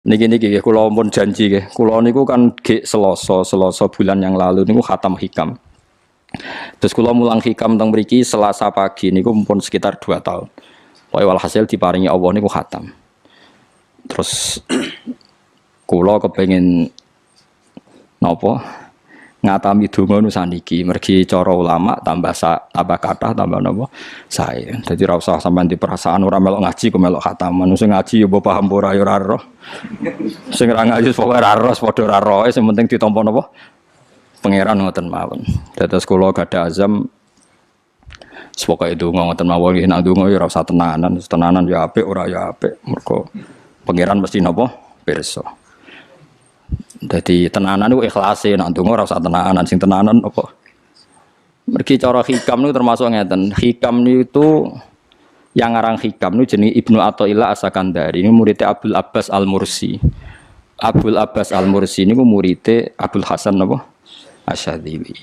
Niki kula pun janji nggih. Kula niku kan ge Selasa bulan yang lalu niku khatam hikam. Terus kula mulang hikam teng mriki Selasa pagi niku pun sekitar 2 tahun. Pokoke walhasil diparingi Allah niku khatam. Terus kula kepengin napa? Ngatami donga nu saniki mergi cara ulama tambah kathah tambah napa sae. Dadi ora usah sampean di perasaan ora melok ngaji kok melok khataman. Sing ngaji ya mbok paham ora ya ora roh. Sing ora ngaji pokoke ora roh padha ora roe sing penting ditampa napa pangeran ngoten mawon. Dados kula gadah azam pokoke donga ngoten mawon nggih nek donga ya ora usah tenanan ya apik ora ya apik mergo pangeran mesti napa pirsa. Jadi tenanan itu ikhlase, nak ndonga ora usah tenanan, sing tenanan apa? Mergi cara hikam niku termasuk ngeten. Hikam niku yang ngarang hikam niku jenenge Ibnu Athaillah As-Sakandari. Ini muridnya Abdul Abbas Al-Mursi. Abdul Abbas Al-Mursi niku muridnya Abdul Hasan napa? Asyadzili.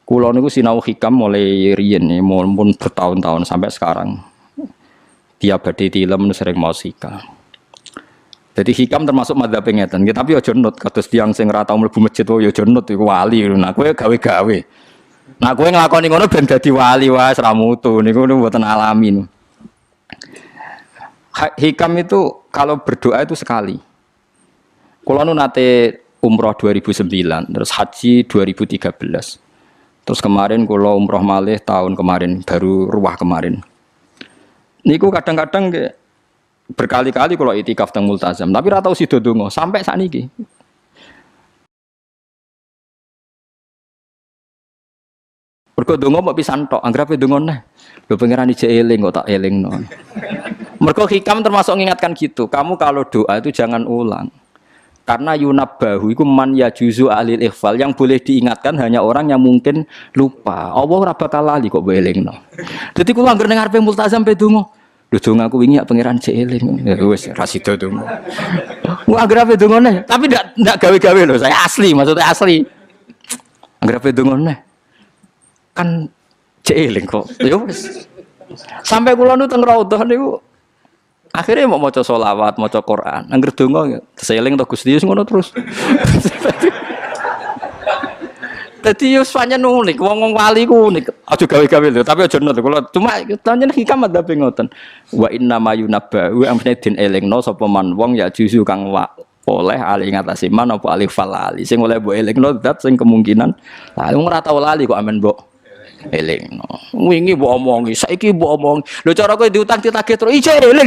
Kula niku sinau hikam mulai riyen mun bertahun-tahun sampai sekarang. Tiap badhe tilem sering maos hikam. Jadi hikam termasuk madzhab ngeten, tapi aja nut kados tiyang sing ora tau mlebu masjid yo aja nut iku wali. Nah kowe gawe-gawe. Nah kowe nglakoni ngono ben dadi wali wae ora mutu niku mboten alami. Hikam itu kalau berdoa itu sekali. Kula nu nate umroh 2009, terus haji 2013. Terus kemarin kula umroh malih tahun kemarin, baru ruwah kemarin. Niku kadang-kadang berkali-kali kalau itikaf teng multazam, tapi ora tau sida donga sampai sakniki. Mergo donga mbok pisan tok, anggere donga neh. Lho pangeran ijek eling kok tak elingno. Mergo hikam termasuk mengingatkan gitu. Kamu kalau doa itu jangan ulang. Karena yunabbahu iku man yajuzu alil ikhfal, yang boleh diingatkan hanya orang yang mungkin lupa. Allah ora bakal lali kok mbok elingno. Dadi kula anggere ning ngarepe multazam pe donga. Lho donga aku wingi pangeran cek eling. Ya wis ra sida donga. Wah agrape dongane, tapi ndak gawe-gawe lho, saya asli, maksudnya asli. Agrape dongane. Kan cek eling kok. Ya wis. Sampai kula nu teng raudhah niku akhirnya mau maca selawat, maca Quran. Angger donga seling to Gusti ngono terus. Dadi yo pancen unik, wong wali ku unik. Aja gawe-gawe lho, tapi aja nut kula. Cuma pancen hikam madzhab ngoten. Wa inna ma yunabba wa amne din elingno sapa man wong ya juzu kang oleh ali ngatasi man apa alif falali. Sing oleh mbok elingno zat sing kemungkinan lah wong ora tau lali kok amen mbok elingno. Wingi mbok omongi, saiki mbok omongi. Lho cara kowe diutang ditagih terus iso eling.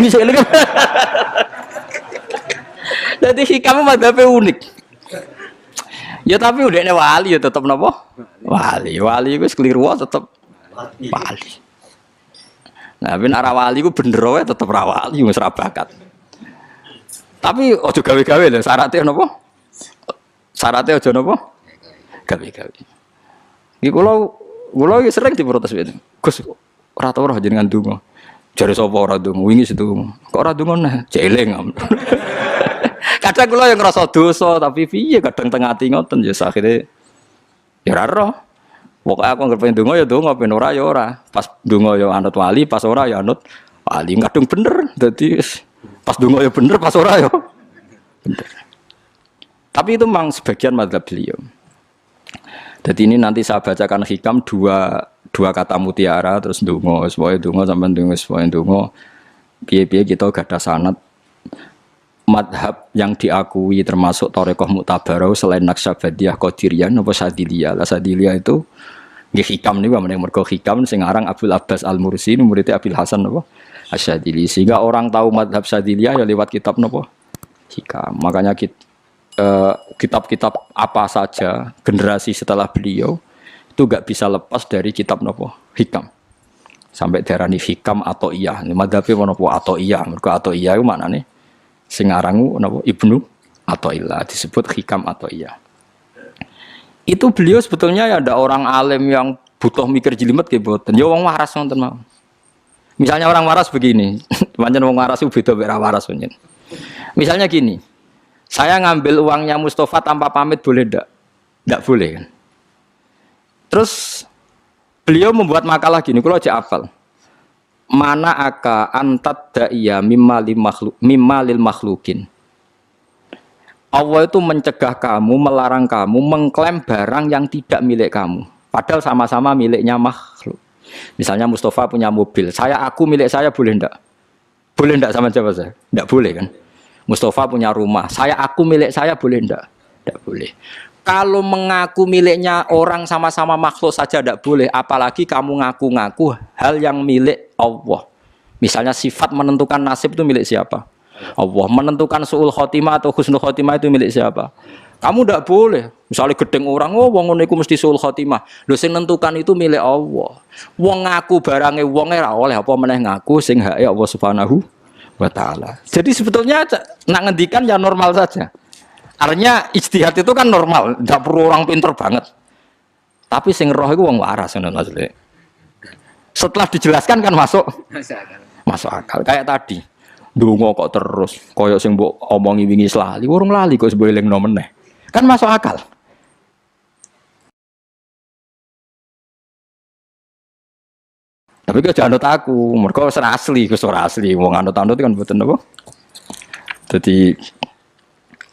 Dadi hikam madzhab unik. Ya tapi udahnya wali ya tetap napa? Wali itu keliru tetap wali. Nah, ben arah wali ku bener wae tetep ra wali wis ra bakat. Tapi aja gawe-gawe lho, syaratnya napa? Syaratnya aja napa? Gawe-gawe. Iki kula sering diprotes wit. Gus ora tau ora jenengan donga. Jare sapa ora donga? Wingi setu. Kok ora donga nah? Jeleng. Kadang kula yang ngerasa dosa tapi piye kadang tengah ati ngoten ya akhire ya ora roh. Pokoke aku anggere pengen donga ya donga, ben ora ya ora. Pas donga ya anut wali, pas ora ya anut wali. Kadung bener. Dadi pas donga ya bener, pas ora ya bener. Tapi itu memang sebagian madzhab beliau. Jadi ini nanti saya bacakan hikam dua kata mutiara terus donga, supaya donga sampean donga, supaya donga. Piye-piye kita gadah sanad madhab yang diakui termasuk Thariqah Mu'tabarah selain Naqsyabandiyah, Qadiriyah, apa Sadiliyah. Lah Sadiliyah itu nggih hikam niku meneh mergo hikam sing aran Abdul Abbas Al-Mursi muridé Abil Hasan apa Asyadzili. Sehingga orang tahu madhab Sadiliyah ya lewat kitab napa hikam. Makanya kitab-kitab apa saja generasi setelah beliau itu enggak bisa lepas dari kitab napa hikam. Sampai diarani hikam atau iya. Madhabe napa atau iya. Mergo atau iya iku maknane sing arangu napa Ibnu Athaillah disebut hikam atau iya. Itu beliau sebetulnya ya ada orang alim yang butuh mikir jelimet nggih mboten. Ya wong waras wonten mawon. Misalnya orang waras begini, pancen wong waras itu beda mek waras pancen. Misalnya gini. Saya ngambil uangnya Mustafa tanpa pamit boleh ndak? Ndak boleh kan. Terus beliau membuat makalah gini, kula aja hafal. Mana aka antat da'iyya mimma lil makhlukin Allah itu mencegah kamu, melarang kamu mengklaim barang yang tidak milik kamu. Padahal sama-sama miliknya makhluk. Misalnya Mustafa punya mobil, aku milik saya boleh enggak? Boleh enggak sama siapa saya? Enggak boleh kan? Mustafa punya rumah, aku milik saya boleh enggak? Enggak boleh. Kalau mengaku miliknya orang sama-sama makhluk saja tidak boleh, apalagi kamu ngaku-ngaku hal yang milik Allah. Misalnya sifat menentukan nasib itu milik siapa? Allah. Menentukan su'ul khotimah atau husnul khotimah itu milik siapa? Kamu tidak boleh. Misalnya gedeng orang, wong ngono iku mesti su'ul khotimah. Lho sing nentukan itu milik Allah. Wong ngaku barange wong ora oleh apa meneh ngaku sing hake Allah Subhanahu wa taala. Jadi sebetulnya nak ngendikan ya normal saja. Artinya ijtihad itu kan normal, tidak perlu orang pinter banget. Tapi sing roh itu wong waras ngono maksudnya. Setelah dijelaskan kan masuk akal. Kayak tadi. Ndonga kok terus koyo sing mbok omongi wingi lali, urung lali kok sebab elingno meneh. Kan masuk akal. Tapi kok jangan anut aku, mergo ora asli, ora asli. Wong anut-anut kan mboten apa. Dadi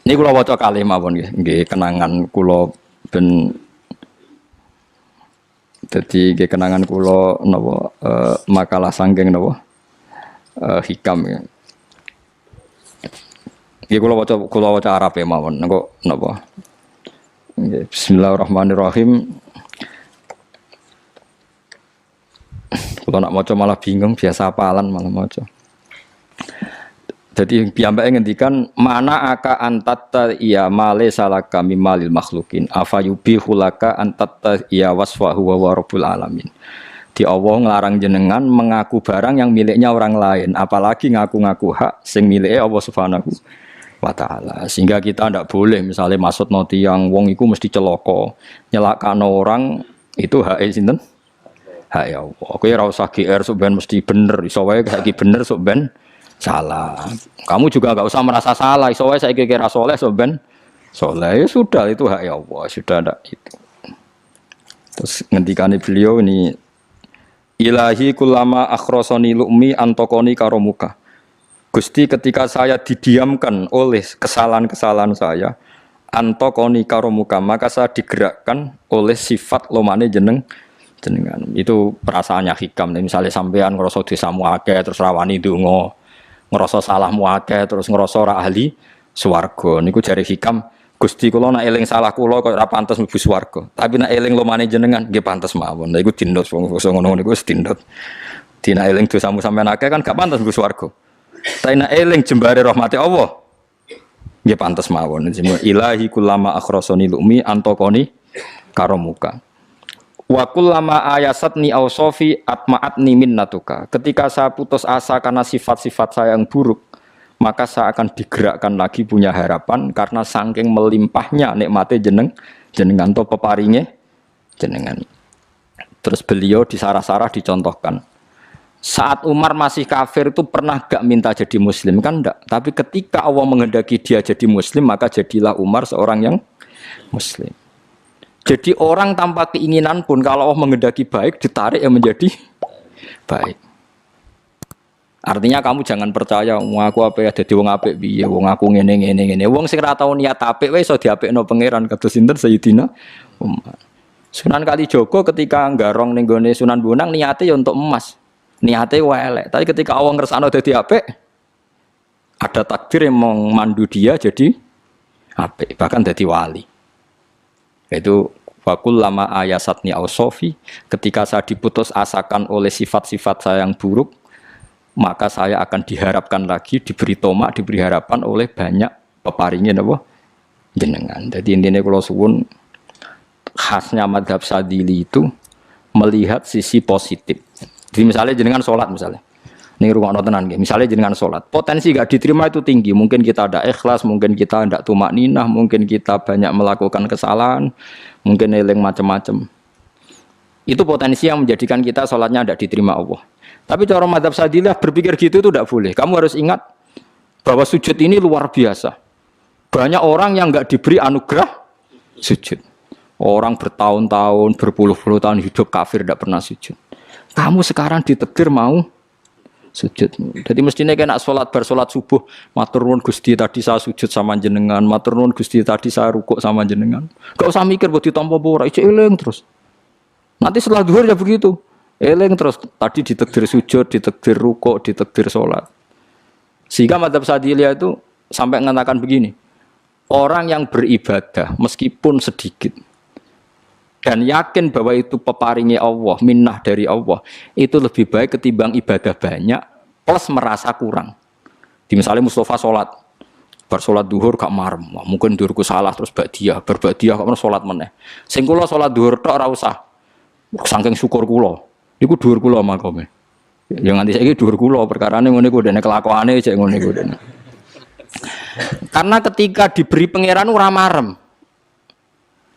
ini kula waca kalih mawon nggih kenangan kula ben dadi nggih kenangan kula napa makalah sanggeng napa hikam ya. Nggih kula waca Arabe mawon engko napa. Nggih bismillahirrahmanirrahim. Kula nak maca malah bingung, biasa hafalan malah maca. Jadi piyambake ngendikan mana aka antatta iya male salaka mimalil makhlukin afayubihu laka antatta iya wasfahu wa rabbul alamin. Di Allah nglarang jenengan mengaku barang yang miliknya orang lain, apalagi ngaku-ngaku hak sing milike Allah Subhanahu wa taala. Sehingga kita ndak boleh misalnya maksudno tiyang wong iku mesti celaka, nyelakano orang itu hak sinten? Hak ya Allah. Kowe ora usah GR sok ben mesti bener, iso wae saiki bener sok ben salah. Kamu juga enggak usah merasa salah. Soalnya saya kira soleh, soben soleh ya sudah itu hak ya Allah, sudah ada itu. Terus ngendikane beliau ini ilahi kulama akhrosoni lu'mi antokoni karomuka. Gusti ketika saya didiamkan oleh kesalahan-kesalahan saya antokoni karomuka maka saya digerakkan oleh sifat lomane jenengan. Itu perasaannya hikam. Misalnya sampean ngerasa dosamu akeh terus rawani donga. Ngerasa salahmu akeh terus ngerasa ora ahli swarga niku jare hikam Gusti kula nek eling salah kula kok ora pantes mlebu swarga tapi nek eling lumane jenengan nggih pantes mawon lha iku dindot wong ngono niku wis dindot dina eling dosamu sampean akeh kan gak pantes mlebu swarga tapi nek eling jembare rahmati Allah nggih pantes mawon ilahi kullama akhrasani lumi antaqani karomuka wa kullama ayasatni ausofi atma'atni minnatuka. Ketika saya putus asa karena sifat-sifat saya yang buruk, maka saya akan digerakkan lagi punya harapan karena saking melimpahnya nikmate jenengan to peparinge jenengan. Terus beliau disarah-sarah dicontohkan. Saat Umar masih kafir itu pernah gak minta jadi muslim kan enggak, tapi ketika Allah menghendaki dia jadi muslim maka jadilah Umar seorang yang muslim. Jadi orang tanpa keinginan pun kalau Allah menghendaki baik ditarik yang menjadi baik. Artinya kamu jangan percaya wong aku apik dadi wong apik piye, wong aku ngene. Wong sing ora tau niat apik wae iso diapikno pangeran kados sinten Sayyidina Umar. Sunan Kalijaga ketika nggarong ning gone Sunan Bonang niate ya untuk emas. Niate wae elek, tapi ketika Allah ngersakno dadi apik ada takdir yang memandu dia jadi apik, bahkan dadi wali. Itu fakul lama ayasatni ausofi ketika saya diputus asakan oleh sifat-sifat saya yang buruk maka saya akan diharapkan lagi diberi tomak diberi harapan oleh banyak peparingnya napa jenengan. Jadi intinya kalau suwun khasnya madhab Sadili itu melihat sisi positif. Jadi misalnya jenengan sholat misalnya ini rumah tenan nggih. Misalnya jenengan sholat, potensi gak diterima itu tinggi. Mungkin kita ada ikhlas, mungkin kita ndak tumak ninah, mungkin kita banyak melakukan kesalahan, mungkin eling macam-macam. Itu potensi yang menjadikan kita sholatnya tidak diterima Allah. Tapi cara mazhab Sadilah berpikir gitu itu tidak boleh. Kamu harus ingat bahwa sujud ini luar biasa. Banyak orang yang nggak diberi anugerah sujud. Orang bertahun-tahun, berpuluh-puluh tahun hidup kafir tidak pernah sujud. Kamu sekarang ditakdir mau sujud. Jadi mestinya kena sholat bersolat subuh, matur nuwun Gusti tadi saya sujud sama jenengan, matur nuwun Gusti tadi saya rukuk sama jenengan. Gak usah mikir buat ditampa ora, ijo eling terus. Nanti setelah zuhur ya begitu. Eling terus tadi ditakdir sujud, ditakdir rukuk, ditakdir sholat. Sehingga madzhab Syadziliyah itu sampai mengatakan begini. Orang yang beribadah meskipun sedikit dan yakin bahwa itu peparingnya Allah, minnah dari Allah, itu lebih baik ketimbang ibadah banyak plus merasa kurang. Di misalnya Mustafa sholat, bersolat duhur gak marem, mungkin duhurku salah terus berbadiah kok sholat meneh. Sing kula sholat duhur tok ora usah. Saking syukur kula, iku duhur kula makome. Ya nganti saiki duhur kula perkarane ngene iku dene kelakuane cek ngene iku dene. Karena ketika diberi pangeran ora marem.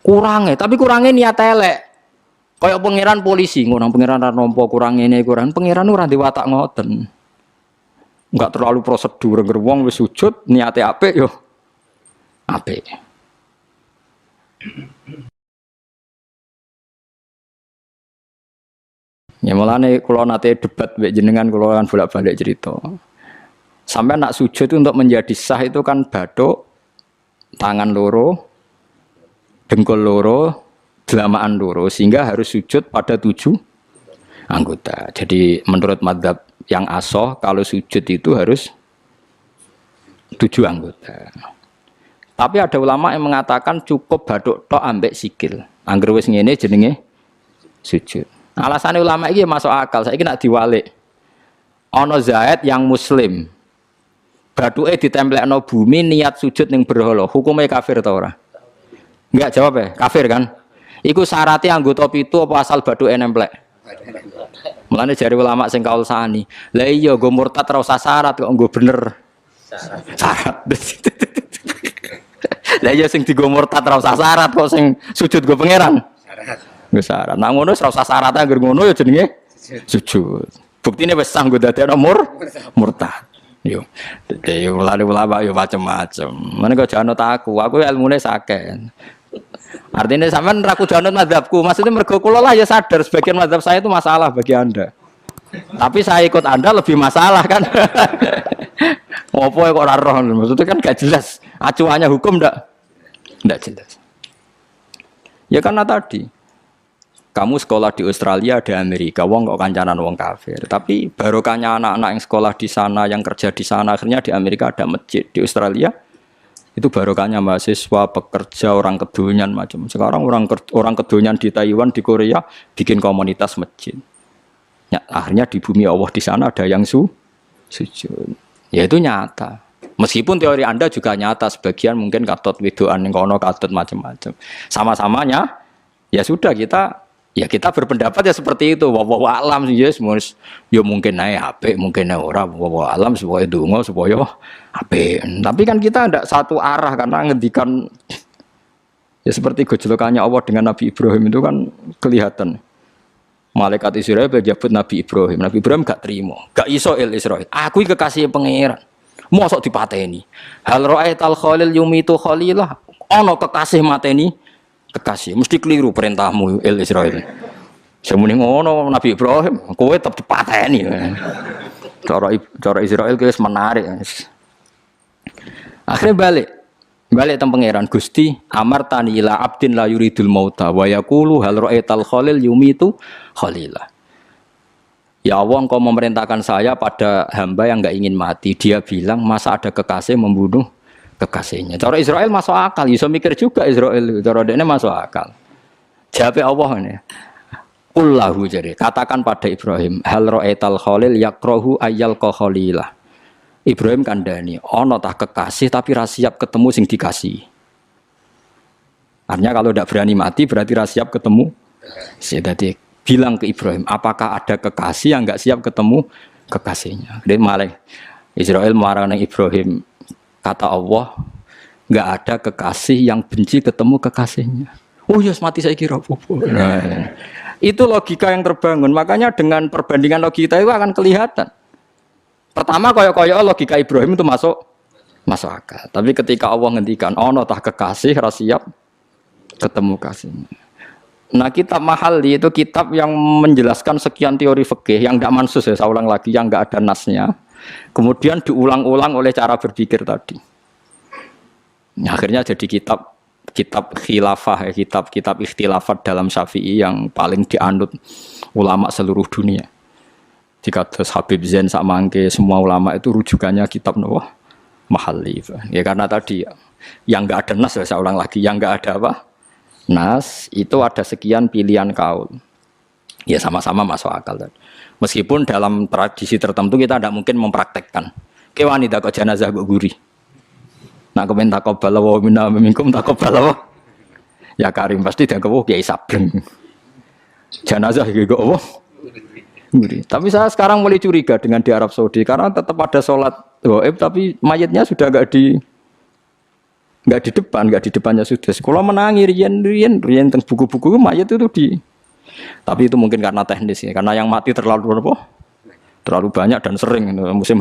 Kurangnya, tapi kurangnya niat elek. Kayak pangeran polisi, ngono pangeran ra nampa kurang ngene kurang. Pangeran ora diwatak ngoten. Enggak terlalu prosedur gerwong wis sujud niate apik yo apik. Ya mulane kula nate debat mbek jenengan kula kan bolak-balik cerita. Sampai nak sujud itu untuk menjadi sah itu kan bathuk, tangan loro, dengkul loro, delamaan loro, sehingga harus sujud pada 7 anggota. Jadi menurut madzhab yang asoh kalau sujud itu harus 7 anggota. Tapi ada ulama yang mengatakan cukup bathuk tok ambek sikil. Angger wis ngene jenenge sujud. Alasannya ulama ini masuk akal. Saiki nak diwalik. Ana Zaid yang muslim. Bathuke ditemplekno bumi niat sujud ning berhala, hukumnya kafir ta ora? Enggak jawab ya, kafir kan? Iku syaratnya anggota pitu apa asal bathuke nemplek? Mulane jari ulama sing kaul sani. Lah iya nggo murtad ora usah syarat kok nggo bener. Syarat. Lah iya sing digo murtad ora usah syarat kok sing sujud nggo pangeran. Syarat. Nggo syarat. Nah ngono ora usah syarat anggere ngono ya jenenge sujud. Buktine wis sah nggo dadekno murtad. Yo, dadi ulama yo macam-macam. Mana kau jangan aku ilmune sakit. Artinya sampean ra kudu anut mazhabku. Maksudnya mergo kula lah ya sadar sebagian mazhab saya itu masalah bagi Anda. Tapi saya ikut Anda lebih masalah kan. Ngopo kok ora roh? Maksudnya kan gak jelas. Acuannya hukum ndak jelas. Ya karena tadi kamu sekolah di Australia, di Amerika, wong kok kancanan wong kafir. Tapi barokahnya anak-anak yang sekolah di sana, yang kerja di sana, akhirnya di Amerika ada masjid. Di Australia itu barokahnya mahasiswa, pekerja, orang kedonyan macam. Sekarang orang kedonyan di Taiwan, di Korea bikin komunitas masjid. Ya, akhirnya di bumi Allah di sana ada yang sujud. Ya itu nyata. Meskipun teori Anda juga nyata, sebagian mungkin katut widoan yang kono katut macam-macam. Sama-samanya ya sudah kita berpendapat ya seperti itu. Wallahu alam sih yes, ya mungkin naik HP, mungkin naik ora. Wallahu alam supaya donga supaya HP. Tapi kan kita tidak satu arah karena ngendikan ya seperti gejolokannya Allah dengan Nabi Ibrahim itu kan kelihatan. Malaikat Israel berjabut Nabi Ibrahim. Nabi Ibrahim gak terima, gak iso Israel. Aku kekasih pangeran. Mosok dipateni. Hal ra'aital khalil yumitu khalilah. Ono kekasih mateni kekasih, mesti keliru perintahmu Israel. Semune ngono Nabi Ibrahim, kowe tetep dipateni. Cara Israel wis menarik. Akhirnya balik teng pangeran Gusti, amartani ila abdin la yuridul mauta wa yaqulu hal ra'aital khalil yumitu khalilah. Ya Allah, Engkau memerintahkan saya pada hamba yang enggak ingin mati. Dia bilang, masa ada kekasih membunuh kekasihnya. Cara Israel masuk akal, bisa mikir juga Israel. Cara dia masuk akal. Jawab Allah ini. Qullahu jadi katakan pada Ibrahim, hal ra'aital khalil yakrahu ayyal khalilah. Ibrahim kandhani, ana tah kekasih tapi ra siap ketemu sing dikasih. Artinya kalau tidak berani mati berarti ra siap ketemu. Jadi bilang ke Ibrahim, apakah ada kekasih yang enggak siap ketemu kekasihnya? Dia malah Israel marah Ibrahim. Kata Allah, enggak ada kekasih yang benci ketemu kekasihnya. Oh ya, mati saya kira. Nah, itu logika yang terbangun. Makanya dengan perbandingan logika itu akan kelihatan. Pertama, koyok-koyok logika Ibrahim itu masuk akal. Tapi ketika Allah ngendikan, ono tah kekasih ra siap ketemu kasihnya. Nah, kitab Mahalli itu kitab yang menjelaskan sekian teori fikih yang tidak mansus ya, saya ulang lagi, yang nggak ada nasnya. Kemudian diulang-ulang oleh cara berpikir tadi. Nah, akhirnya jadi kitab khilafah ya, kitab ikhtilafat dalam Syafi'i yang paling dianut ulama seluruh dunia. Jika terus Habib Zain Sakmangke semua ulama itu rujukannya kitab Mahalli. Ya karena tadi yang nggak ada nas ya, saya ulang lagi, yang nggak ada apa? Nas itu ada sekian pilihan kaul. Ya sama-sama masuk akal. Meskipun dalam tradisi tertentu kita tidak mungkin mempraktekkan. Ke wanita kok jenazah kok guri. Nak komen takobal wa minna minkum takobal wa. Ya Karim pasti dia kok Kiai Sabreng. Jenazah iki kok apa? Guri. Tapi saya sekarang mulai curiga dengan di Arab Saudi karena tetap ada sholat gaib tapi mayatnya sudah enggak di depannya sudah. Kalau menangi rian teng buku-buku mayat itu tapi itu mungkin karena teknis ya, karena yang mati terlalu banyak dan sering musim